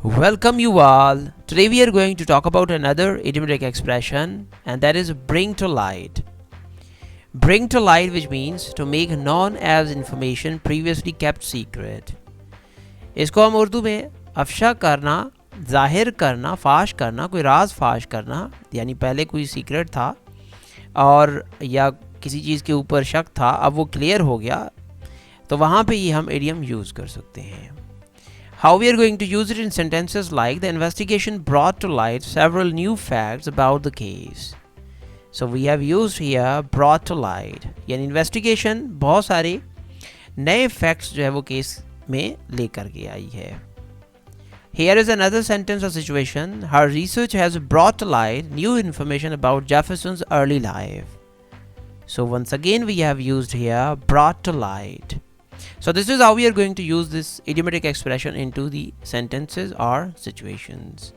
Welcome you all. Today we are going to talk about another idiomatic expression, and that is bring to light. Bring to light, which means to make known as information previously kept secret. इसको हम उर्दू में अफशा करना, जाहिर करना, फाश करना, कोई राज फाश करना, यानी पहले कोई सीक्रेट था और या किसी चीज़ के ऊपर शक था, अब वो क्लियर हो गया, तो वहाँ पे ये हम इडियम यूज़ कर सकते हैं. How we are going to use it in sentences like the investigation brought to light several new facts about the case. So we have used here brought to light. यानी investigation बहुत सारे नए facts जो है वो case में लेकर के आई है. Here is another sentence or situation. Her research has brought to light new information about Jefferson's early life. So once again we have used here brought to light. So this is how we are going to use this idiomatic expression into the sentences or situations.